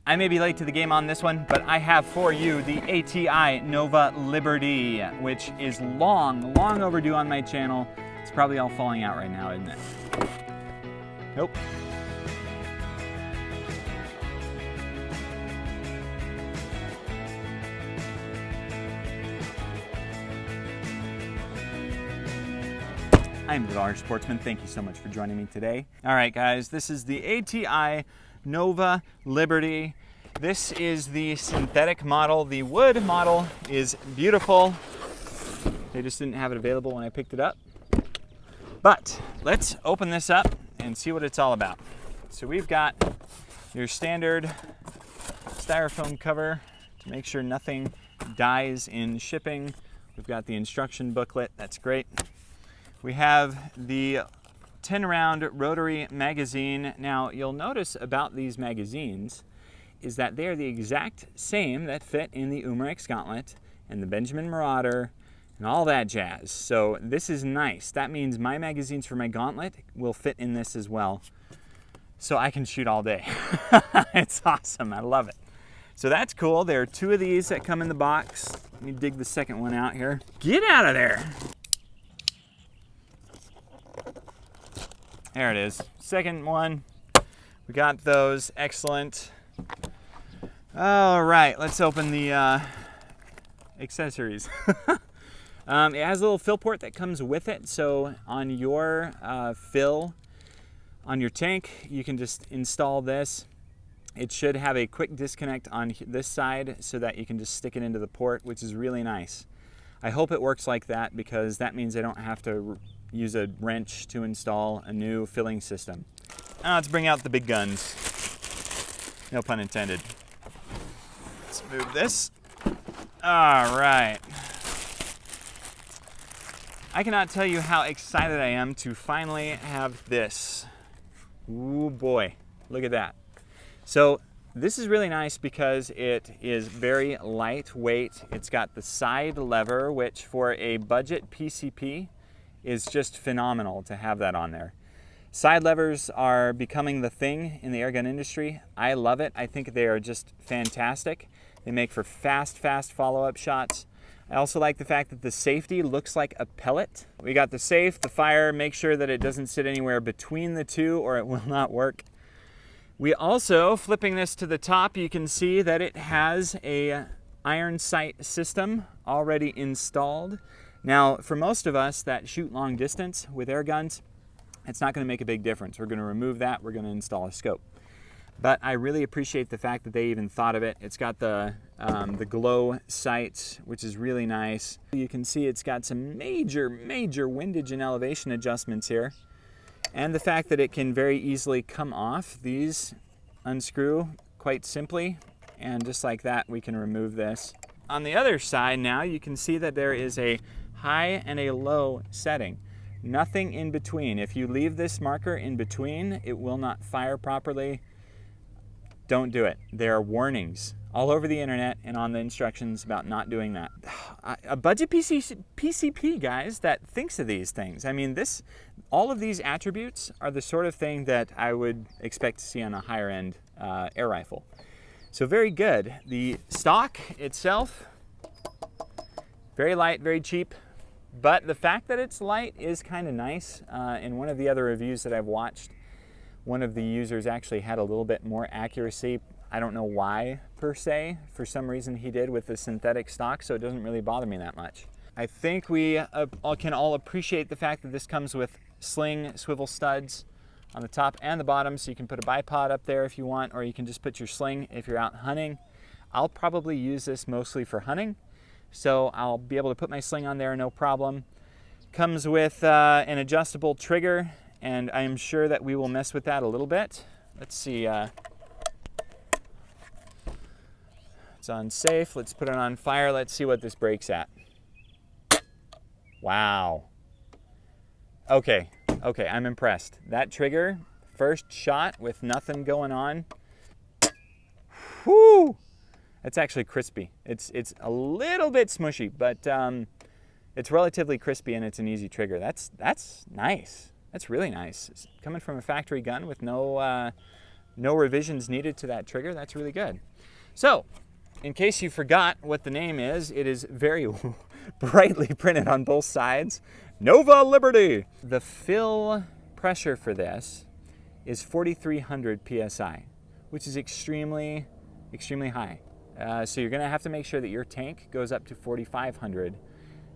I may be late to the game on this one, but I have for you the ATI Nova Liberty, which is long overdue on my channel. It's probably all falling out right now, isn't it? Nope. I'm the Dollar Sportsman. Thank you so much for joining me today. All right, guys, this is the ATI Nova Liberty. This is the synthetic model. The wood model is beautiful. They just didn't have it available when I picked it up. But let's open this up and see what it's all about. So we've got your standard styrofoam cover to make sure nothing dies in shipping. We've got the instruction booklet. That's great. We have the 10-round rotary magazine. Now, you'll notice about these magazines is that they are the exact same that fit in the Umarex Gauntlet and the Benjamin Marauder and all that jazz. So this is nice. That means my magazines for my Gauntlet will fit in this as well. So I can shoot all day. It's awesome. I love it. So that's cool. There are two of these that come in the box. Let me dig the second one out here. Get out of there. There it is. Second one. We got those. Excellent. All right, let's open the accessories. It has a little fill port that comes with it. So on your fill on your tank, you can just install this. It should have a quick disconnect on this side so that you can just stick it into the port, which is really nice. I hope it works like that because that means I don't have to use a wrench to install a new filling system. Now let's bring out the big guns. No pun intended. Let's move this. All right. I cannot tell you how excited I am to finally have this. Ooh boy, look at that. So this is really nice because it is very lightweight. It's got the side lever, which for a budget PCP is just phenomenal to have that on there. Side levers are becoming the thing in the airgun industry. I love it. I think they are just fantastic. They make for fast follow-up shots. I also like the fact that the safety looks like a pellet. We got the safe, the fire, make sure that it doesn't sit anywhere between the two or it will not work. We also, flipping this to the top, you can see that it has a iron sight system already installed. Now, for most of us that shoot long distance with air guns, it's not going to make a big difference. We're going to remove that. We're going to install a scope. But I really appreciate the fact that they even thought of it. It's got the glow sights, which is really nice. You can see it's got some major windage and elevation adjustments here. And the fact that it can very easily come off. These unscrew quite simply. And just like that, we can remove this. On the other side now, you can see that there is a high and a low setting. Nothing in between. If you leave this marker in between, it will not fire properly. Don't do it. There are warnings all over the internet and on the instructions about not doing that. A budget PCP, guys, that thinks of these things. I mean, all of these attributes are the sort of thing that I would expect to see on a higher end air rifle. So very good. The stock itself, very light, very cheap. But the fact that it's light is kind of nice. In one of the other reviews that I've watched, one of the users actually had a little bit more accuracy. I don't know why per se. For some reason he did with the synthetic stock, so it doesn't really bother me that much. I think we can all appreciate the fact that this comes with sling swivel studs on the top and the bottom, so you can put a bipod up there if you want, or you can just put your sling if you're out hunting. I'll probably use this mostly for hunting. So I'll be able to put my sling on there, no problem. Comes with an adjustable trigger, and I am sure that we will mess with that a little bit. Let's see. It's on safe. Let's put it on fire. Let's see what this breaks at. Wow. Okay, I'm impressed. That trigger, first shot with nothing going on. Whoo! It's actually crispy. It's a little bit smushy, but it's relatively crispy and it's an easy trigger. That's nice. That's really nice. It's coming from a factory gun with no no revisions needed to that trigger. That's really good. So, in case you forgot what the name is, it is very brightly printed on both sides. Nova Liberty! The fill pressure for this is 4,300 PSI, which is extremely, extremely high. So you're gonna have to make sure that your tank goes up to 4,500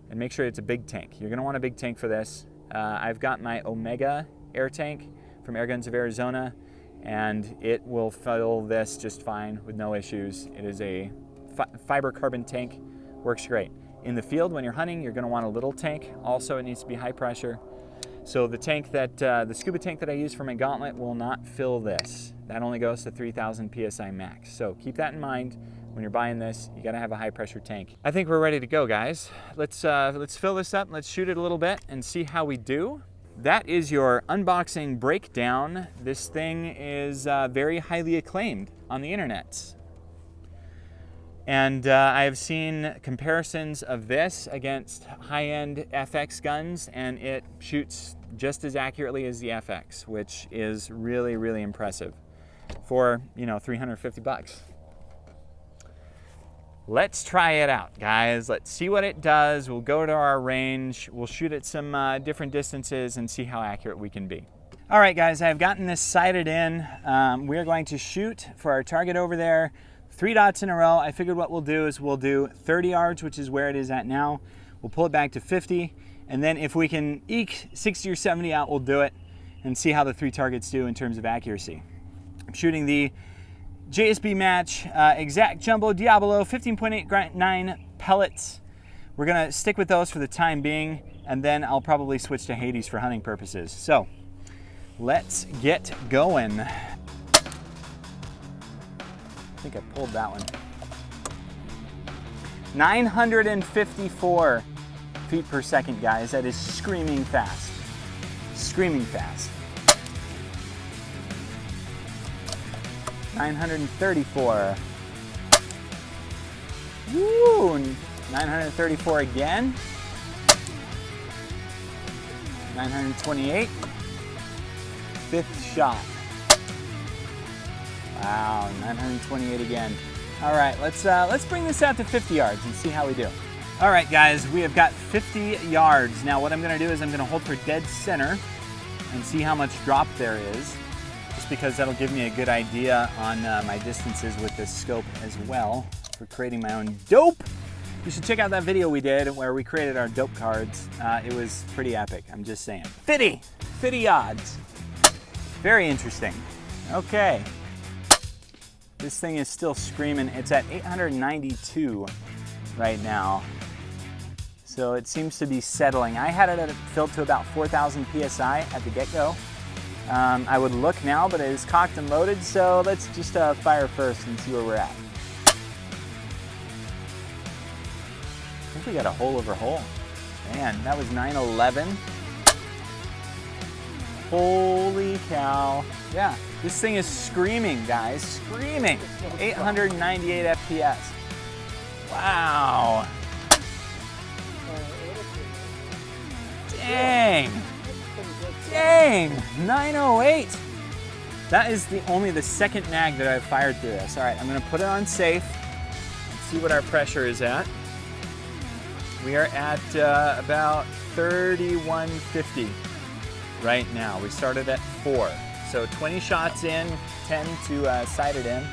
and make sure it's a big tank. You're gonna want a big tank for this. I've got my Omega air tank from Airguns of Arizona, and it will fill this just fine with no issues. It is a fiber carbon tank, works great. In the field, when you're hunting, you're gonna want a little tank. Also, it needs to be high pressure. So the tank that, the scuba tank that I use for my gauntlet will not fill this. That only goes to 3,000 PSI max. So keep that in mind. When you're buying this, you gotta have a high pressure tank. I think we're ready to go, guys. Let's fill this up, let's shoot it a little bit and see how we do. That is your unboxing breakdown. This thing is very highly acclaimed on the internet. And I have seen comparisons of this against high-end FX guns, and it shoots just as accurately as the FX, which is really, really impressive for, you know, 350 bucks. Let's try it out, guys. Let's see what it does. We'll go to our range. We'll shoot at some different distances and see how accurate we can be. All right, guys, I've gotten this sighted in. We're going to shoot for our target over there, 3 dots in a row. I figured what we'll do is we'll do 30 yards, which is where it is at now. We'll pull it back to 50, and then if we can eke 60 or 70 out, we'll do it and see how the 3 targets do in terms of accuracy. I'm shooting the JSB match, exact jumbo Diablo 15.89 pellets. We're gonna stick with those for the time being, and then I'll probably switch to Hades for hunting purposes. So let's get going. I think I pulled that one. 954 feet per second, guys. That is screaming fast. Screaming fast. 934. Woo! 934 again. 928. 5th shot. Wow, 928 again. All right, let's bring this out to 50 yards and see how we do. All right, guys, we have got 50 yards. Now, what I'm gonna do is I'm gonna hold for dead center and see how much drop there is, just because that'll give me a good idea on my distances with this scope as well for creating my own dope. You should check out that video we did where we created our dope cards. It was pretty epic, I'm just saying. 50 yards. Very interesting. Okay. This thing is still screaming. It's at 892 right now. So it seems to be settling. I had it filled to about 4,000 PSI at the get-go. I would look now, but it is cocked and loaded, so let's just fire first and see where we're at. I think we got a hole over hole. Man, that was 911. Holy cow. Yeah, this thing is screaming, guys, screaming. 898 FPS. Wow. Dang. Dang, 908. That is only the second mag that I've fired through this. All right, I'm gonna put it on safe. Let's see what our pressure is at. We are at about 3150 right now. We started at 4. So 20 shots in, 10 to sight it in,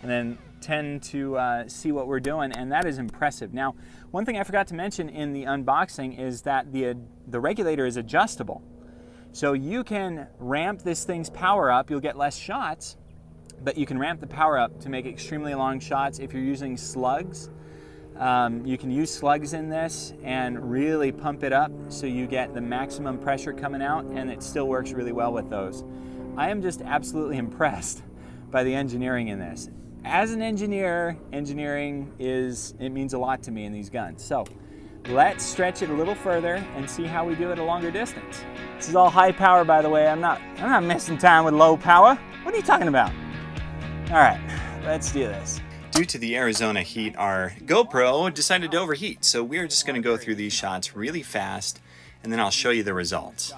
and then 10 to see what we're doing, and that is impressive. Now, one thing I forgot to mention in the unboxing is that the regulator is adjustable. So you can ramp this thing's power up. You'll get less shots, but you can ramp the power up to make extremely long shots. If you're using slugs, you can use slugs in this and really pump it up so you get the maximum pressure coming out, and it still works really well with those. I am just absolutely impressed by the engineering in this. As an engineer, engineering it means a lot to me in these guns. So let's stretch it a little further and see how we do at a longer distance. This is all high power, by the way. I'm not messing time with low power. What are you talking about? All right, let's do this. Due to the Arizona heat, our GoPro decided to overheat. So we're just gonna go through these shots really fast, and then I'll show you the results.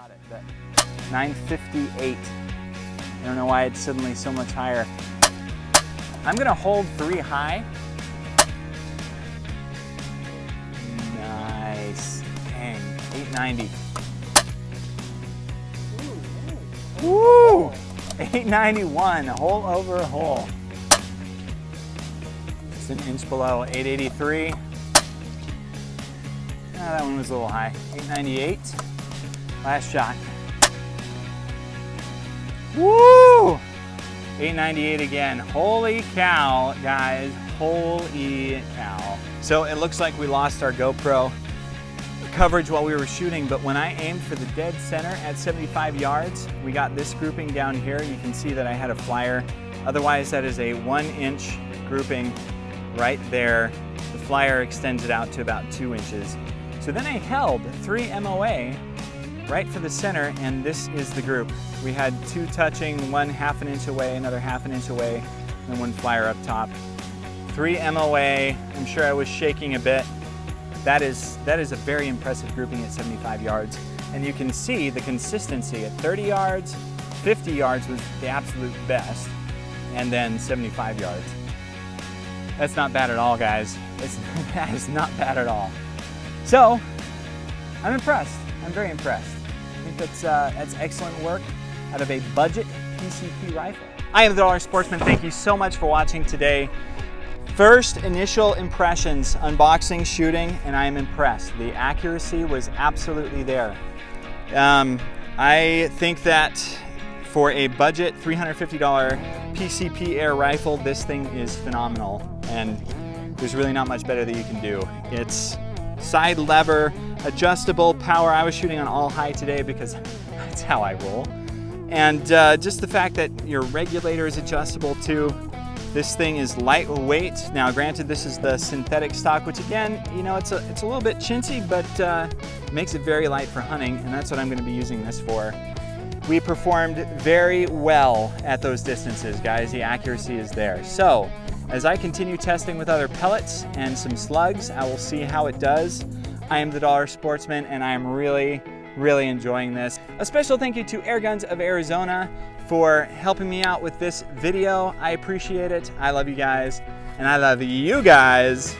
958. don't know why it's suddenly so much higher. I'm gonna hold 3 high. Nice. Dang, 890. Woo! 891, hole over hole. Just an inch below, 883. That one was a little high. 898. Last shot. Woo! 898 again. Holy cow, guys. Holy cow. So it looks like we lost our GoPro coverage while we were shooting, but when I aimed for the dead center at 75 yards, we got this grouping down here. You can see that I had a flyer. Otherwise, that is a 1-inch grouping right there. The flyer extends it out to about 2 inches. So then I held 3 MOA right for the center, and this is the group. We had 2 touching, one 1/2 an inch away, another 1/2 an inch away, and 1 flyer up top. 3 MOA, I'm sure I was shaking a bit. That is a very impressive grouping at 75 yards. And you can see the consistency at 30 yards, 50 yards was the absolute best, and then 75 yards. That's not bad at all, guys. That is not bad at all. So, I'm impressed. I'm very impressed. I think that's excellent work out of a budget PCP rifle. I am the Dollar Sportsman. Thank you so much for watching today. First initial impressions, unboxing, shooting, and I am impressed. The accuracy was absolutely there. I think that for a budget $350 PCP air rifle, this thing is phenomenal, and there's really not much better that you can do. It's side lever, adjustable power. I was shooting on all high today because that's how I roll. And just the fact that your regulator is adjustable too. This thing is lightweight. Now granted, this is the synthetic stock, which again, you know, it's a little bit chintzy, but makes it very light for hunting, and that's what I'm gonna be using this for. We performed very well at those distances, guys. The accuracy is there. So, as I continue testing with other pellets and some slugs, I will see how it does. I am the Dollar Sportsman, and I am really enjoying this. A special thank you to Airguns of Arizona for helping me out with this video. I appreciate it. I love you guys, and I love you guys.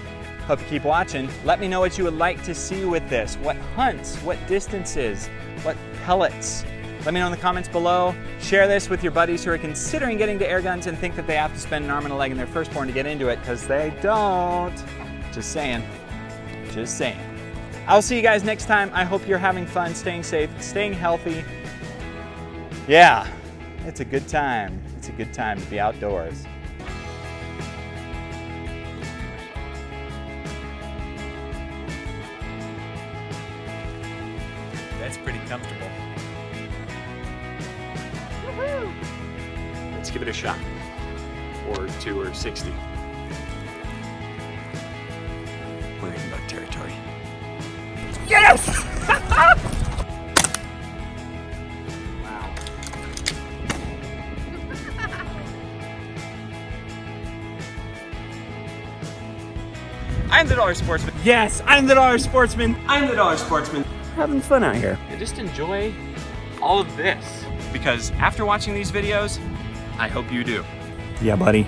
Hope you keep watching. Let me know what you would like to see with this. What hunts, what distances, what pellets. Let me know in the comments below. Share this with your buddies who are considering getting to air guns and think that they have to spend an arm and a leg in their firstborn to get into it, because they don't. Just saying. Just saying. I'll see you guys next time. I hope you're having fun, staying safe, staying healthy. Yeah, it's a good time. It's a good time to be outdoors. That's pretty comfortable. Woohoo! Let's give it a shot. Or 2 or 60. We're in bug territory. Yes! Wow. I'm the Dollar Sportsman. Yes, I'm the Dollar Sportsman. I'm the Dollar Sportsman. Having fun out here. And just enjoy all of this. Because after watching these videos, I hope you do. Yeah, buddy.